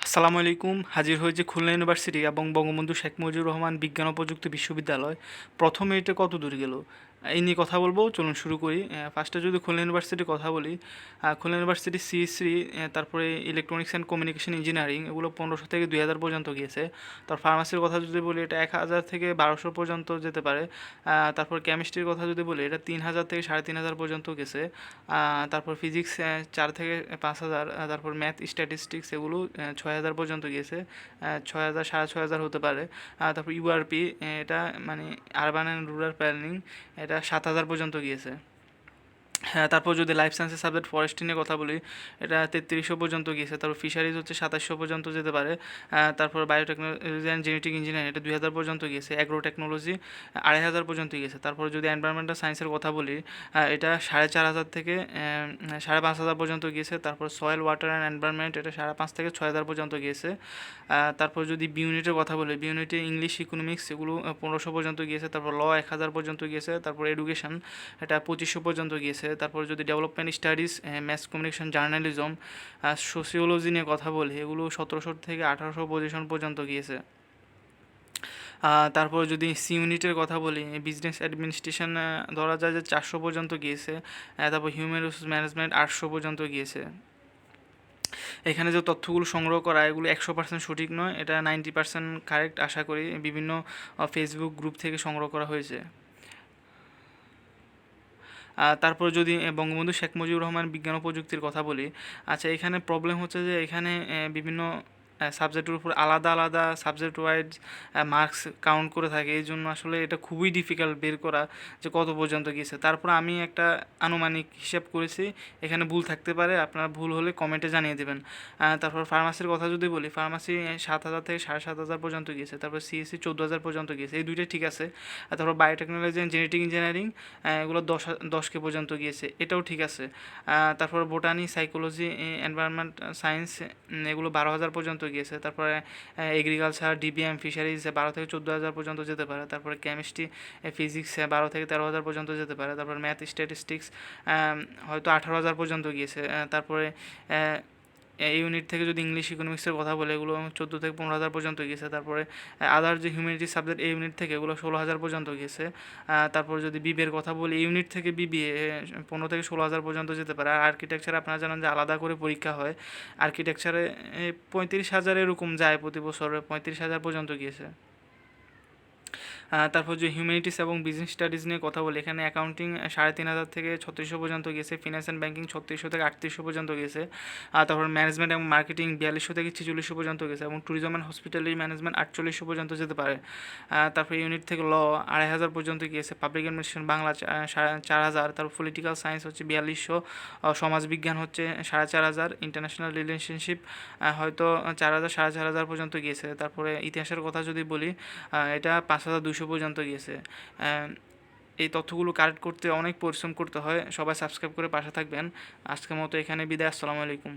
আসসালামু আলাইকুম। হাজির হয়েছে খুলনা ইউনিভার্সিটি এবং বঙ্গবন্ধু শেখ মুজিবুর রহমান বিজ্ঞান ও প্রযুক্তি বিশ্ববিদ্যালয়। প্রথম মেরিটে কত দূর গেল এই নিয়ে কথা বলবো, চলুন শুরু করি। ফার্স্টে যদি খুলনা ইউনিভার্সিটির কথা বলি, খুলনা ইউনিভার্সিটি সিএসসি, তারপরে ইলেকট্রনিক্স অ্যান্ড কমিউনিকেশন ইঞ্জিনিয়ারিং, এগুলো 1500 থেকে 2000 পর্যন্ত গিয়েছে। তার ফার্মাসির কথা যদি বলি, এটা 1000 থেকে 1200 পর্যন্ত যেতে পারে। তারপর কেমিস্ট্রির কথা যদি বলি, এটা 3000 থেকে 3500 পর্যন্ত গেছে। তারপর ফিজিক্স 4 থেকে 5000। তারপর ম্যাথ স্ট্যাটিস্টিক্স এগুলো 6000 পর্যন্ত গিয়েছে। 6000 6500 হতে পারে। তারপর ইউআরপি, এটা মানে আরবান অ্যান্ড রুরাল প্ল্যানিং, এটা 7000 পর্যন্ত গিয়েছে। হ্যাঁ, তারপর যদি লাইফ সায়েন্সের সাবজেক্ট ফরেস্ট্রি নিয়ে কথা বলি, এটা 3300 পর্যন্ত গিয়েছে। তারপর ফিশারিজ হচ্ছে 2700 পর্যন্ত যেতে পারে। তারপর বায়োটেকনোলজি অ্যান্ড জেনেটিক ইঞ্জিনিয়ারিং, এটা 2000 পর্যন্ত গিয়েছে। অ্যাগ্রো টেকনোলজি 2500 পর্যন্ত গিয়েছে। তারপর যদি এনভায়রনমেন্টাল সায়েন্সের কথা বলি, এটা 4500 থেকে 5500 পর্যন্ত গিয়েছে। তারপর সয়েল ওয়াটার অ্যান্ড এনভায়রনমেন্ট, এটা 5,500 থেকে 6000 পর্যন্ত গিয়েছে। তারপর যদি বি ইউনিটের কথা বলি, বি ইউনিটে ইংলিশ, ইকোনমিক্স এগুলো 1500 পর্যন্ত গিয়েছে। তারপর ল 1000 পর্যন্ত গিয়েছে। তারপর এডুকেশন, এটা 2500 পর্যন্ত গিয়েছে। তারপর যদি development studies, mass communication, journalism, sociology নিয়ে কথা বলি, এগুলো 1700 থেকে 1800 পজিশন পর্যন্ত গিয়েছে। তারপর যদি সি ইউনিটের কথা বলি, বিজনেস অ্যাডমিনিস্ট্রেশন ধরা যায় যে 400 পর্যন্ত গিয়েছে। তারপর হিউম্যান রিসোর্স ম্যানেজমেন্ট 800 পর্যন্ত গিয়েছে। এখানে যে তথ্যগুলো সংগ্রহ করা, এগুলো 100% সঠিক নয়, এটা 90% কারেক্ট আশা করি। বিভিন্ন ফেসবুক গ্রুপ থেকে সংগ্রহ করা হয়েছে। তারপর যদি বঙ্গবন্ধু শেখ মুজিবুর রহমান বিজ্ঞান ও প্রযুক্তির কথা বলি, আচ্ছা এখানে প্রবলেম হচ্ছে যে এখানে বিভিন্ন সাবজেক্টের উপর আলাদা আলাদা সাবজেক্ট ওয়াইজ মার্কস কাউন্ট করে থাকে। এই জন্য আসলে এটা খুবই ডিফিকাল্ট বের করা যে কত পর্যন্ত গিয়েছে। তারপর আমি একটা আনুমানিক হিসাব করেছি, এখানে ভুল থাকতে পারে, আপনারা ভুল হলে কমেন্টে জানিয়ে দেবেন। তারপর ফার্মাসির কথা যদি বলি, ফার্মাসি 7000 থেকে 7500 পর্যন্ত গিয়েছে। তারপর সিএসসি 14000 পর্যন্ত গিয়েছে, এই দুইটাই ঠিক আছে। আর তারপর বায়োটেকনোলজি অ্যান্ড জেনেটিক ইঞ্জিনিয়ারিং, এগুলো 10কে পর্যন্ত গিয়েছে, এটাও ঠিক আছে। তারপর বোটানি, সাইকোলজি, এনভায়রনমেন্ট সায়েন্স, এগুলো 12000 পর্যন্ত গিয়েছে। তারপরে এগ্রিকালচার, ডিবিএম, ফিশারিজ 12 থেকে 14000 পর্যন্ত যেতে পারে। তারপরে কেমিস্ট্রি, ফিজিক্স 12 থেকে 13000 পর্যন্ত যেতে পারে। তারপর ম্যাথ স্ট্যাটিস্টিক্স হয়তো 18000 পর্যন্ত গিয়েছে। তারপরে এই ইউনিট থেকে যদি ইংলিশ, ইকোনমিক্সের কথা বলে, এগুলো 14 থেকে 15000 পর্যন্ত গিয়েছে। তারপরে আদার যে হিউম্যানিটিস সাবজেক্ট, এই ইউনিট থেকে এগুলো 16000 পর্যন্ত গিয়েছে। তারপর যদি বিবিএর কথা বলি, এই ইউনিট থেকে বিবিএ 15 থেকে 16000 পর্যন্ত যেতে পারে। আর আর্কিটেকচারে আপনারা জানেন যে আলাদা করে পরীক্ষা হয়, আর্কিটেকচারে 35,000 এরকম যায় প্রতি বছর, 35,000 পর্যন্ত গিয়েছে। তারপর যে হিউম্যানিটিস এবং বিজনেস স্টাডিজ নিয়ে কথা বলি, এখানে অ্যাকাউন্টিং 3500 থেকে 3600 পর্যন্ত গেছে। ফিনান্স অ্যান্ড ব্যাঙ্কিং 3600 থেকে 3800 পর্যন্ত গেছে। তারপর ম্যানেজমেন্ট এবং মার্কেটিং 4200 থেকে 4600 পর্যন্ত গেছে। এবং ট্যুরিজম অ্যান্ড হসপিটালিটি ম্যানেজমেন্ট 4800 পর্যন্ত যেতে পারে। তারপর ইউনিট থেকে ল 2500 পর্যন্ত গিয়েছে। Public administration Bangla 4000। তারপর পলিটিক্যাল সায়েন্স হচ্ছে 4200। সমাজবিজ্ঞান হচ্ছে 4500। ইন্টারন্যাশনাল রিলেশনশিপ হয়তো 4000 4500 পর্যন্ত গিয়েছে। তারপরে ইতিহাসের কথা যদি বলি, এটা 5200 পর্যন্ত গিয়েছে। এই তথ্যগুলো কালেক্ট করতে অনেক পরিশ্রম করতে হয়। সবাই সাবস্ক্রাইব করে পাশে থাকবেন। আজকের মতো এখানে বিদায়। আসসালামু আলাইকুম।